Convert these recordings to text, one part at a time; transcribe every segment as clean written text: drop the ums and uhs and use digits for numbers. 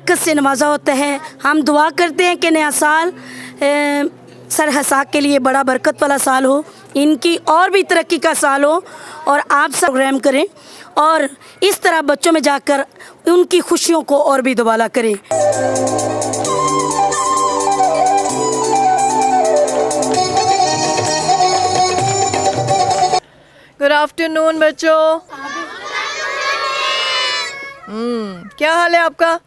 बरकत से नवाजा होता है। हम दुआ करते हैं कि नया साल सर हसाक के लिए बड़ा बरकत वाला साल हो, इनकी और भी तरक्की का साल हो, और आप सब प्रोग्राम करें और इस तरह बच्चों में जाकर उनकी खुशियों को और भी दोबारा करें। गुड आफ्टरनून बच्चों। क्या हाल है आपका?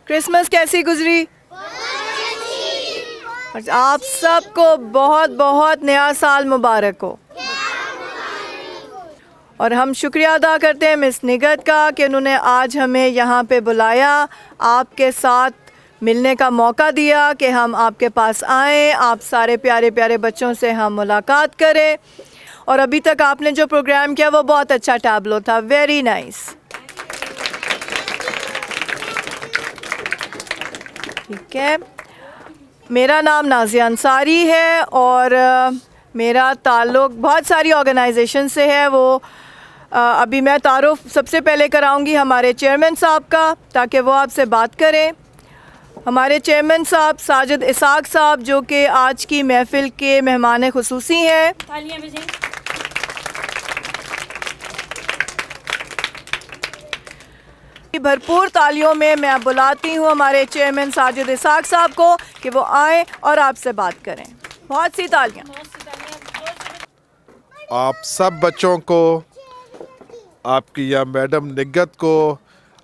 क्रिसमस कैसी गुजरी? आप सबको बहुत बहुत नया साल मुबारक हो। और हम शुक्रिया अदा करते हैं मिस निगत का कि उन्होंने आज हमें यहाँ पे बुलाया, आपके साथ मिलने का मौका दिया कि हम आपके पास आएँ, आप सारे प्यारे प्यारे बच्चों से हम मुलाकात करें। और अभी तक आपने जो प्रोग्राम किया वो बहुत अच्छा टैबलो था, वेरी नाइस। ठीक है, मेरा नाम नाज़िया अंसारी है और मेरा ताल्लुक़ बहुत सारी ऑर्गेनाइजेशन से है। वो अभी मैं तारुफ सबसे पहले कराऊंगी हमारे चेयरमैन साहब का, ताकि वो आपसे बात करें। हमारे चेयरमैन साहब साजिद इसाक साहब, जो कि आज की महफ़िल के मेहमान खुसूसी हैं। भरपूर तालियों में मैं बुलाती हूँ हमारे चेयरमैन साजिद इसाक साहब को कि वो आए और आपसे बात करें। बहुत सी तालियां। आप सब बच्चों को, आपकी या मैडम निगत को,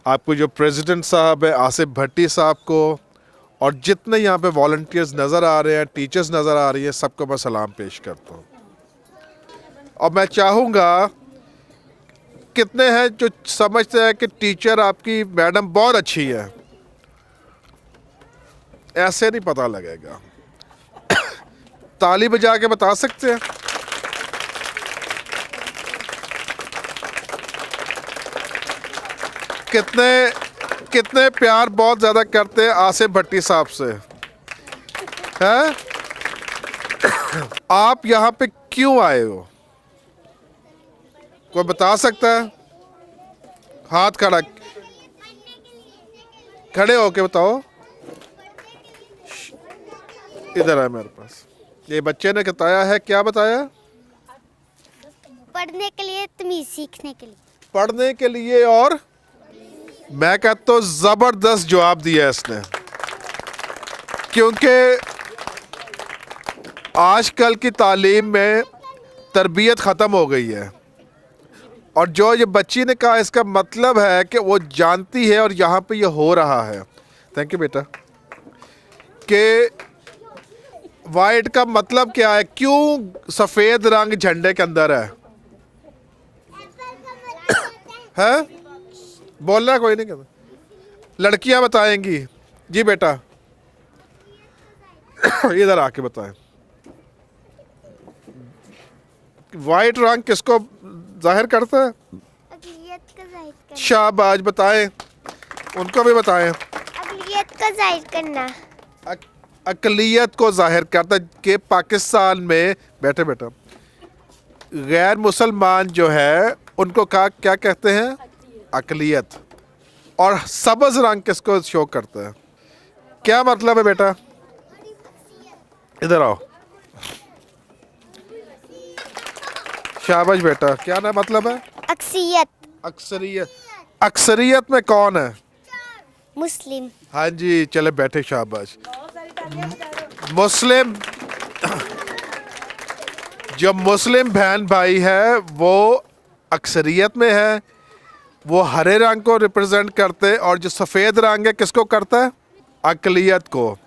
आपको जो प्रेसिडेंट साहब है आसिफ भट्टी साहब को, और जितने यहाँ पे वॉलंटियर्स नज़र आ रहे हैं, टीचर्स नज़र आ रही हैं, सबको मैं सलाम पेश करता हूँ। और मैं चाहूँगा, कितने हैं जो समझते हैं कि टीचर आपकी मैडम बहुत अच्छी है? ऐसे नहीं पता लगेगा। ताली बजा के बता सकते हैं? कितने प्यार बहुत ज़्यादा करते हैं आसिफ भट्टी साहब से, हैं? आप यहाँ पे क्यों आए हो? कोई बता सकता है? हाथ खड़े होके बताओ। इधर है मेरे पास। ये बच्चे ने बताया है, क्या बताया? पढ़ने के लिए, तमीज़ सीखने के लिए। पढ़ने के लिए, और मैं कहता हूँ ज़बरदस्त जवाब दिया इसने, क्योंकि आजकल की तालीम में तरबियत ख़त्म हो गई है। और जो ये बच्ची ने कहा, इसका मतलब है कि वो जानती है और यहाँ पे ये हो रहा है। थैंक यू बेटा। कि वाइट का मतलब क्या है? क्यों सफ़ेद रंग झंडे के अंदर है? है? बोलना कोई नहीं कहता। लड़कियां बताएंगी। जी बेटा, इधर आके बताएं। वाइट रंग किसको जाहिर करता है? अक़लियत को ज़ाहिर करना। शाबाश, बताएं, उनको भी बताएं। अक़लियत को ज़ाहिर करना। अक़लियत को जाहिर करता है कि पाकिस्तान में बैठे बेटा गैर मुसलमान जो है उनको क्या कहते हैं? अक़लियत। और सब्ज़ रंग किसको शो करता है? क्या मतलब है बेटा? इधर आओ। शाबाश बेटा, क्या ना मतलब है? अक्सियत। अक्सरियत। अक्सरियत में कौन है? मुस्लिम। हाँ जी, चले बैठे। शाबाश। मुस्लिम, जो मुस्लिम बहन भाई है वो अक्सरियत में है, वो हरे रंग को रिप्रेजेंट करते, और जो सफ़ेद रंग है किसको करता है? अक़लियत को।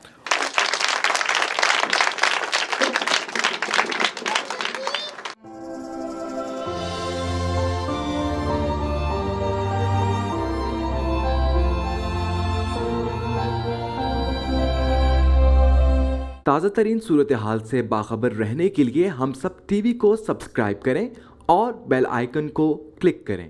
ताज़ा तरीन सूरत हाल से बाखबर रहने के लिए हम सब टीवी को सब्सक्राइब करें और बेल आइकन को क्लिक करें।